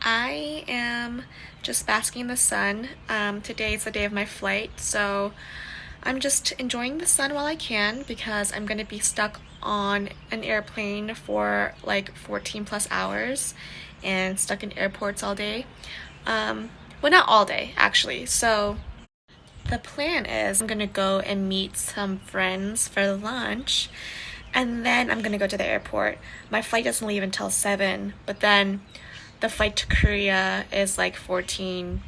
I am just basking in the sun. Today is the day of my flight, so I'm just enjoying the sun while I can because I'm going to be stuck on an airplane for like 14 plus hours and stuck in airports all day. Well, not all day actually. So the plan is I'm going to go and meet some friends for lunch and then I'm going to go to the airport. My flight doesn't leave until 7, but then the flight to Korea is like 14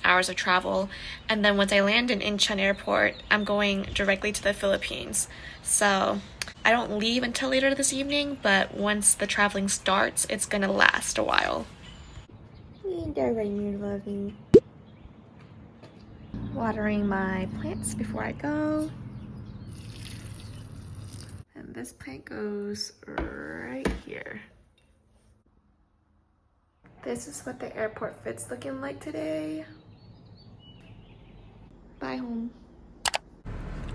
hours of travel. And then once I land in Incheon Airport, I'm going directly to the Philippines. So I don't leave until later this evening, but once the traveling starts, it's gonna last a while. Watering my plants before I go. And this plant goes right here. This is what the airport fit's looking like today. Bye home.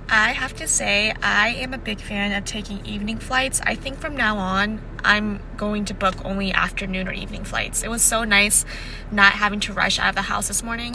I have to say, I am a big fan of taking evening flights. I think from now on, I'm going to book only afternoon or evening flights. It was so nice not having to rush out of the house this morning.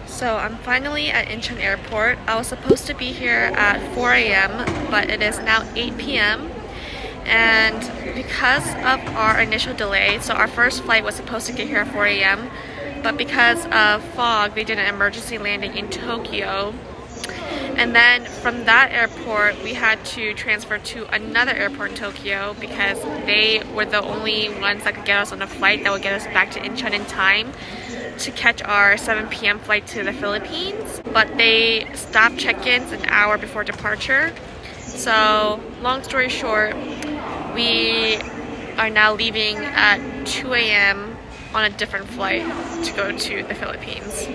So I'm finally at Incheon Airport. I was supposed to be here at 4 a.m., but it is now 8 p.m. And because of our initial delay, so our first flight was supposed to get here at 4 a.m., but because of fog, they did an emergency landing in Tokyo. And then from that airport, we had to transfer to another airport in Tokyo because they were the only ones that could get us on a flight that would get us back to Incheon in time to catch our 7 p.m. flight to the Philippines. But they stopped check-ins an hour before departure. So long story short, we are now leaving at 2 a.m. on a different flight to go to the Philippines.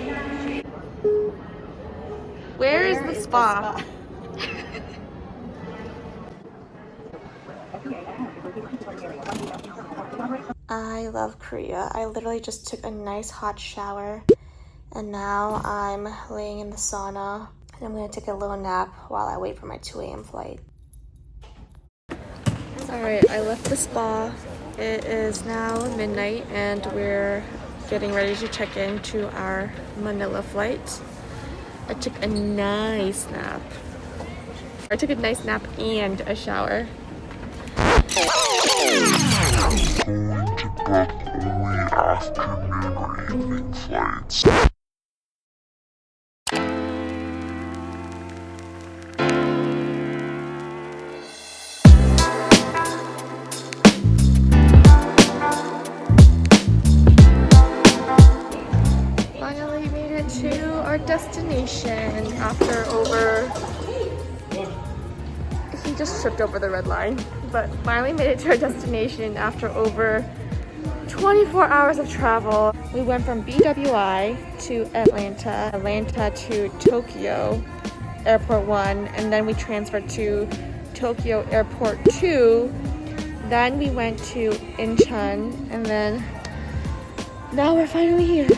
Where is the spa? I love Korea. I literally just took a nice hot shower and now I'm laying in the sauna and I'm gonna take a little nap while I wait for my 2 a.m. flight. Alright, I left the spa. It is now midnight and we're getting ready to check in to our Manila flight. I took a nice nap. I took a nice nap and a shower. Going to book only afternoon or evening flights. Finally made it to our destination after he just tripped over the red line, but finally made it to our destination after over 24 hours of travel. We went from BWI to Atlanta, Atlanta to Tokyo Airport 1, and then we transferred to Tokyo Airport 2. Then we went to Incheon, and then now we're finally here.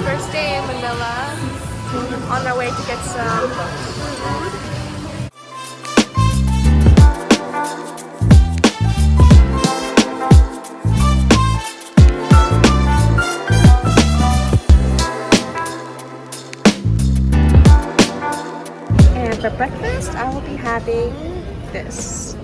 First day in Manila, on our way to get some food. And for breakfast, I will be having this.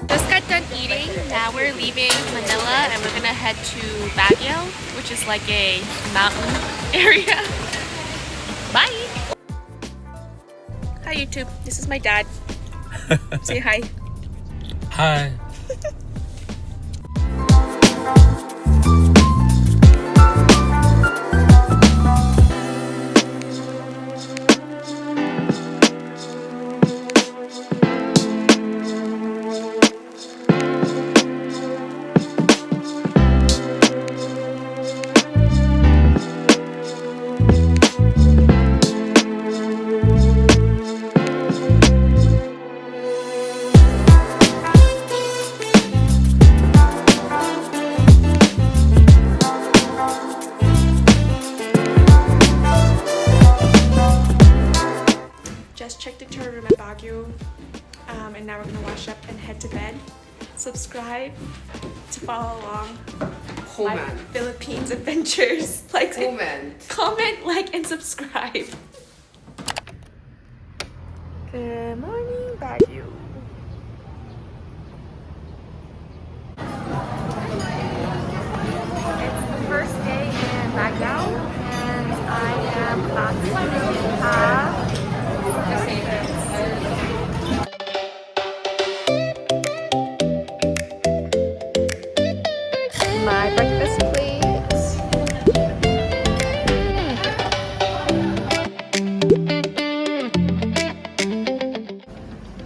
Just got done eating. Now we're leaving Manila and we're gonna head to Baguio, which is like a mountain area. Bye! Hi YouTube, this is my dad. Say hi. Hi. Just checked the tour room at Baguio, and now we're gonna wash up and head to bed. Subscribe to follow along my Philippines adventures. Like, comment, like, and subscribe. Good morning, Baguio. It's the first day in Baguio, and I am about to have my breakfast plate.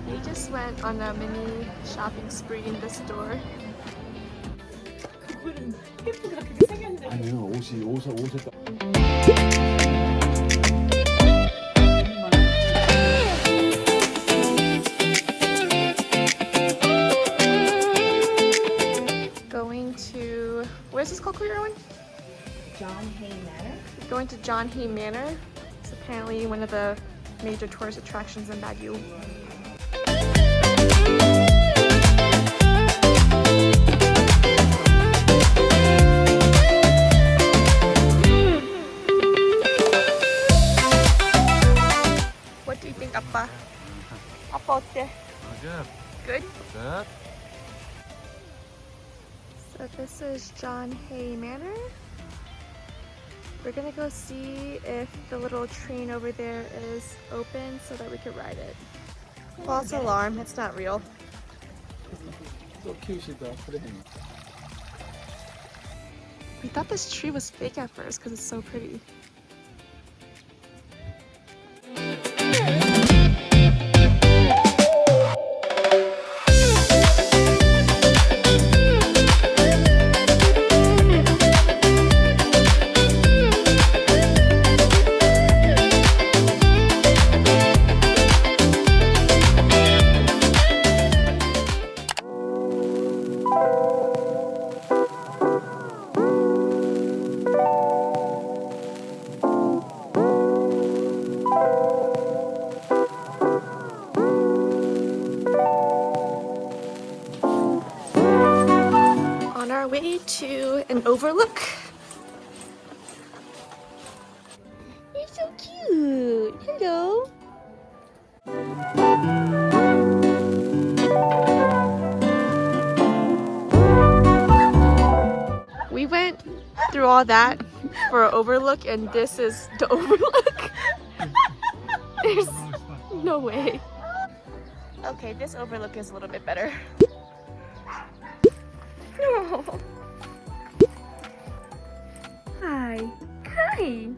We just went on a mini shopping spree in the store. 아니요 옷에 딱 Going to, where's this called, Korean one? John Hay Manor. Going to John Hay Manor. It's apparently one of the major tourist attractions in Baguio. What do you think, Appa? Appa, 어때? Good. Good? Good. So this is John Hay Manor. We're gonna go see if the little train over there is open so that we can ride it. False alarm, it's not real. 또 키우시다 프레임. We thought this tree was fake at first because it's so pretty. go. We went through all that for an overlook, and this is the overlook. There's no way. Okay, this overlook is a little bit better. No. Hi. Hi.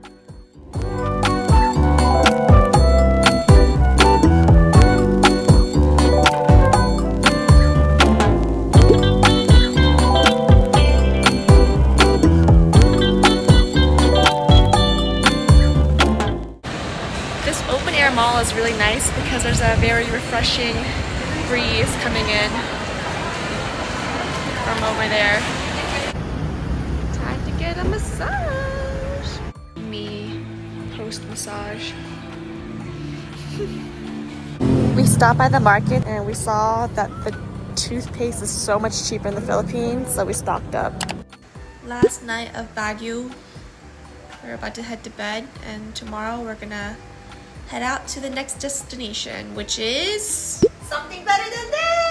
This open air mall is really nice because there's a very refreshing breeze coming in from over there. Time to get a massage. Me post massage. We stopped by the market and we saw that the toothpaste is so much cheaper in the Philippines, so we stocked up. Last night of Baguio. We're about to head to bed, and tomorrow we're gonna head out to the next destination, which is something better than this!